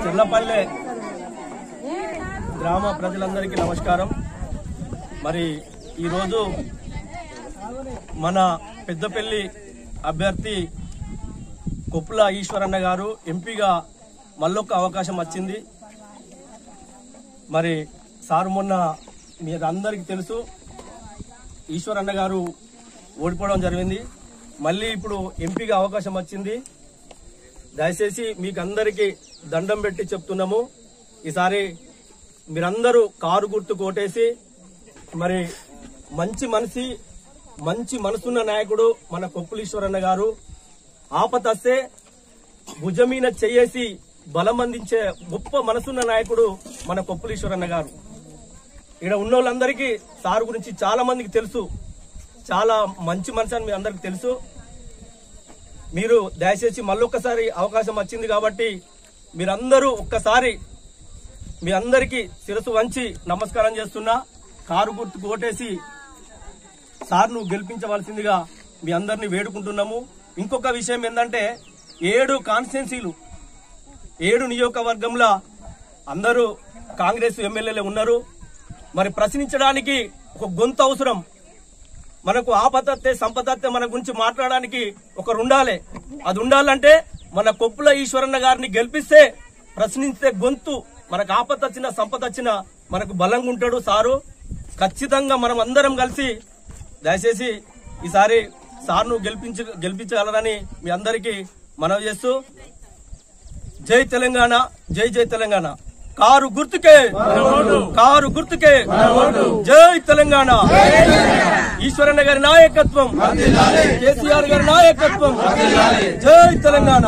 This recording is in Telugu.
చెర్లపల్లె గ్రామ ప్రజలందరికీ నమస్కారం. మరి ఈరోజు మన పెద్దపల్లి అభ్యర్థి కొప్పుల ఈశ్వరన్న గారు ఎంపీగా మళ్ళొక్క అవకాశం వచ్చింది. మరి సార్ మొన్న మీరందరికీ తెలుసు ఈశ్వరన్న గారు ఓడిపోవడం జరిగింది. మళ్ళీ ఇప్పుడు ఎంపీగా అవకాశం వచ్చింది. దయచేసి మీకు అందరికీ దండం పెట్టి చెప్తున్నాము, ఈసారి మీరందరూ కారు గుర్తు కోటేసి మరి మంచి మనసున్న నాయకుడు మన కొప్పుల ఈశ్వరన్న గారు. ఆపతస్తే భుజమీన చేసి బలం అందించే గొప్ప మనసున్న నాయకుడు మన కొప్పుల ఈశ్వరన్న గారు. ఇక్కడ ఉన్న వాళ్ళందరికీ సార్ గురించి చాలా మందికి తెలుసు, చాలా మంచి మనసు అని మీ అందరికి తెలుసు. మీరు దయచేసి మళ్ళొక్కసారి అవకాశం వచ్చింది కాబట్టి మీరందరూ ఒక్కసారి మీ అందరికీ శిరస్సు వంచి నమస్కారం చేస్తున్నా. కారు గుర్తుకు ఓటేసి సార్ను గెలిపించవలసిందిగా మీ అందరినీ వేడుకుంటున్నాము. ఇంకొక విషయం ఏంటంటే 7 కాన్స్టిట్యున్సీలు 7 నియోజకవర్గంలో అందరూ కాంగ్రెస్ ఎమ్మెల్యేలే ఉన్నారు. మరి ప్రశ్నించడానికి ఒక గొంతు అవసరం. మనకు ఆపదత్తే సంపదత్తే మన గురించి మాట్లాడడానికి ఒకరు ఉండాలి. అది ఉండాలంటే మన కొప్పుల ఈశ్వరన్న గారిని గెలిపిస్తే ప్రశ్నించే గొంతు, మనకు ఆపద వచ్చినా సంపద వచ్చినా మనకు బలంగా ఉంటాడు సారు. ఖచ్చితంగా మనం అందరం కలిసి దయచేసి ఈసారి సార్ను గెలిపించగలరని మీ అందరికీ మనవి చేస్తూ జై తెలంగాణ, జై జై తెలంగాణ. కారు గుర్తుకే జై తెలంగాణ. ఈశ్వరన్న గారి నాయకత్వం, కేసీఆర్ గారి నాయకత్వం. జై తెలంగాణ.